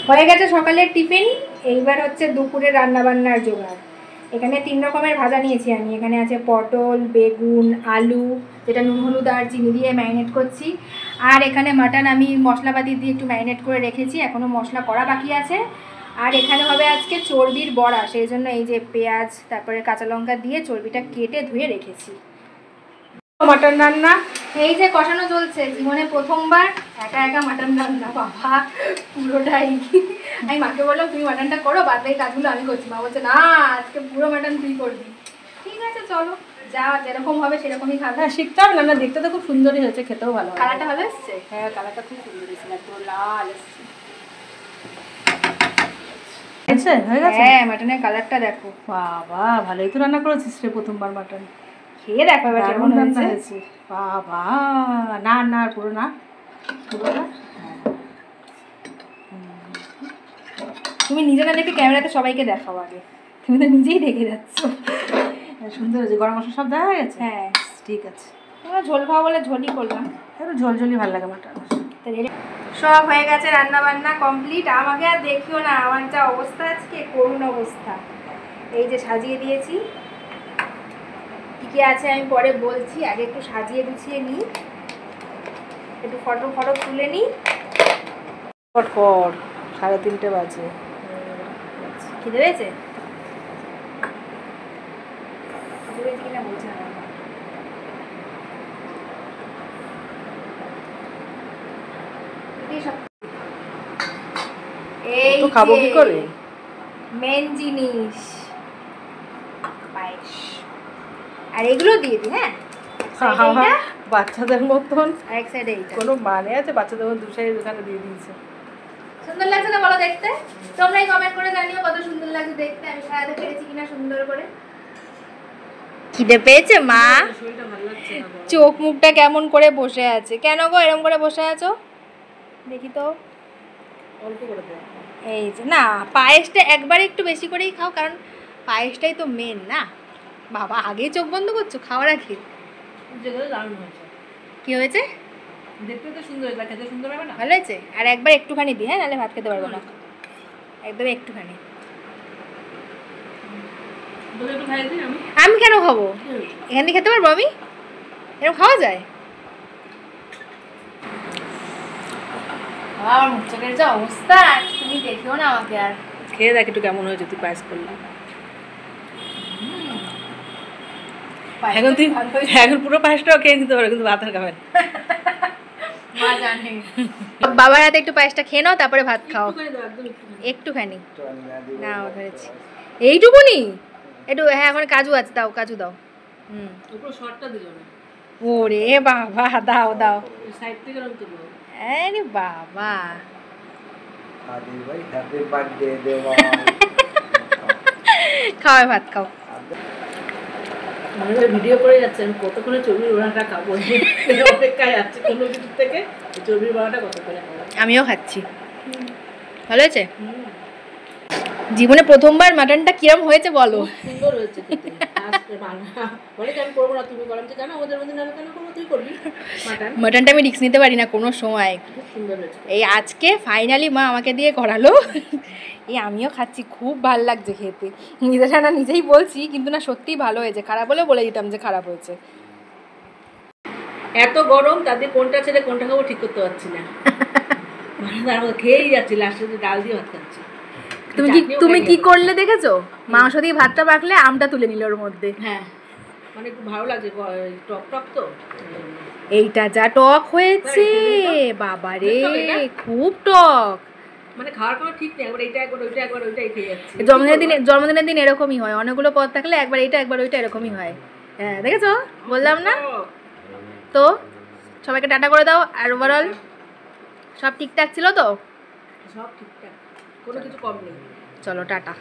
হয়ে গেছে সকালের টিফিন। এইবার হচ্ছে দুপুরে রান্নাবান্নার জোগাড়। এখানে 3 রকমের ভাজা নিয়েছি আমি। এখানে আছে পটল, বেগুন, আলু, যেটা নুন হলুদ আর চিনি দিয়ে ম্যারিনেট করছি। আর এখানে মাটন আমি মশলাপাতি দিয়ে একটু ম্যারিনেট করে রেখেছি, এখনও মশলা করা বাকি আছে। আর এখানে হবে আজকে চর্বির বড়া, সেই জন্য এই যে পেঁয়াজ তারপরে কাঁচা লঙ্কা দিয়ে চর্বিটা কেটে ধুয়ে রেখেছি। মাটন রান্না এই যে কষানো চলছে, জীবনে প্রথমবার একা একা মাটন রান্না, বাবা পুরোটাই। আমি মাকে বললাম তুমি মাটনটা করো, বাদ বাকি কাজগুলো আমি করছি। মা বলছে না আজকে পুরো মাটন তুই করবি। ঠিক আছে চলো, যা যেরকম হবে সেরকমই খাবে। হ্যাঁ শিখতে হবে না, দেখতে তো খুব সুন্দরই হয়েছে, খেতেও ভালো। কালারটা ভালো এসছে? হ্যাঁ কালারটা খুব সুন্দর এসেছে, একদম লাল এসছে। হয়ে গেছে? হ্যাঁ মাটনের কালারটা দেখো। বাবা ভালোই তো রান্না করেছিস রে, প্রথমবার মাটন। খেয়ে দেখো এবার কেমন হয়েছে। বাবা না না পুরো না, তুমি নিজে না দেখে ক্যামেরাতে সবাইকে দেখাও আগে, তুমি তো নিজেই দেখে যাচ্ছ। সুন্দর হয়েছে, গরম মশলা সব দেখা গেছে। হ্যাঁ ঠিক আছে, তোমরা ঝোল খাওয়া বলে ঝোলই করলাম, একটু ঝোলঝোলই ভালো লাগে মাটন। সব হয়ে গেছে, রান্না বান্না কমপ্লিট। আমাকে আর দেখিও না, আমার যা অবস্থা আজকে, করুণ অবস্থা। এই যে সাজিয়ে দিয়েছি, কী কী আছে আমি পরে বলছি, আগে একটু সাজিয়ে গুছিয়ে নিই, একটু ফটো ফটো তুলে নিই। কর 3:30 বাজে। খিদে পেয়েছে? খিদে পেয়েছে কিনা বলছে না। এই তো খাবো কি করে, মেন জিনিস পায়েস, আর এগুলো দিয়ে দিই। হ্যাঁ বাচ্চাদের মতন আরেক সাইডে এইটা, কোনো মানে আছে? বাচ্চাদের মতন দু সাইড ওখানে দিয়ে দিয়েছে। সুন্দর লাগছে না বলো দেখতে? তোমরাই কমেন্ট করে জানিও কত সুন্দর লাগছে দেখতে, আমি সাজাতে পেরেছি কিনা সুন্দর করে। খিদে পেয়েছে মা? চোখ মুখটা কেমন করে বসে আছে, কেন গো এরকম করে বসে আছো? দেখি তো, অল্প করে দাও। এই যে না, পায়েসটা একবারে একটু বেশি করেই খাও, কারণ পায়েসটাই তো মেন না। বাবা আগেই চোখ বন্ধ করছো খাওয়ার আগে? দারুণ হয়েছে। কি হয়েছে? দেখতে তো সুন্দর হয়েছে, খেতে সুন্দর হবে না? ভালো হয়েছে। আর একবার একটুখানি দিই, হ্যাঁ নাহলে ভাত খেতে পারবো না, একদম একটুখানি। আমি কেন খাবো, এখান থেকে খেতে পারবো আমি? এরকম খাওয়া যায়? আমার মুখ চোখের যা অবস্থা, তুমি দেখেও না আমাকে। আর খেয়ে দেখ একটু কেমন হয়েছে, তুই পায়েস করলাম। এখন তুই এখন পুরো পায়েসটাও খেয়ে নিতে পারো, কিন্তু ভাত আর খাবেন। মা জানে। বাবার হাতে একটু পায়েসটা খেয়ে নাও, তারপরে ভাত খাও। একটুখানি নাও ধরেছি, এইটুকুনি একটু। হ্যাঁ এখন কাজু আছে, দাও কাজু দাও। ওরে বাবা, দাও দাও। আরে বাবা খাও ভাত খাও। ভিডিও করে যাচ্ছে, আমি কত করে চর্বির বড়াটা খাবো, অপেক্ষায় যাচ্ছে কোনো কিছু থেকে। চর্বির বড়াটা কত করে খাবো, আমিও খাচ্ছি। ভালো হয়েছে? জীবনে প্রথমবার মাটনটা কিরম হয়েছে বলো? সুন্দর হয়েছে খেতে। বলে আমি করবো না, তুমি করো। জানো ওদের মধ্যে আমি কেন করবো, তুই করবি। মাটনটা আমি রিস্ক নিতে পারি না কোনো সময়। খুব সুন্দর হয়েছে। এই আজকে ফাইনালি মা আমাকে দিয়ে করালো। এই আমিও খাচ্ছি, খুব ভালো লাগছে খেতে। নিজের না নিজেই বলছি, কিন্তু না সত্যিই ভালো হয়েছে। খারাপ হলেও বলে দিতাম যে খারাপ হয়েছে। এত গরম, তাতে কোনটা ছেড়ে কোনটা খাবো ঠিক করতে পারছি না। তার মধ্যে খেয়েই যাচ্ছি, লাস্টে ডাল দিয়ে ভাত খাচ্ছি। তুমি কি করলে দেখেছো? মাংস দিয়ে ভাতটা মাখলে আমটা তুলে নিল ওর মধ্যে। হ্যাঁ মানে একটু ভালো লাগছে, টক টক তো। এইটা যা টক হয়েছে বাবারে, খুব টক। মানে খাওয়ার কোনো ঠিক নেই, একবার এইটা একবার ওইটা একবার ওইটাই খেয়ে যাচ্ছি। জন্মদিনের দিন এরকমই হয়, অনেকগুলো পদ থাকলে একবার এইটা একবার ওইটা এরকমই হয়। হ্যাঁ দেখেছো, বললাম না? তো সবাইকে টাটা করে দাও। আর ওভারঅল সব ঠিকঠাক ছিল তো? সব ঠিকঠাক, কোনো কিছু কম নেই। চলো টাটা।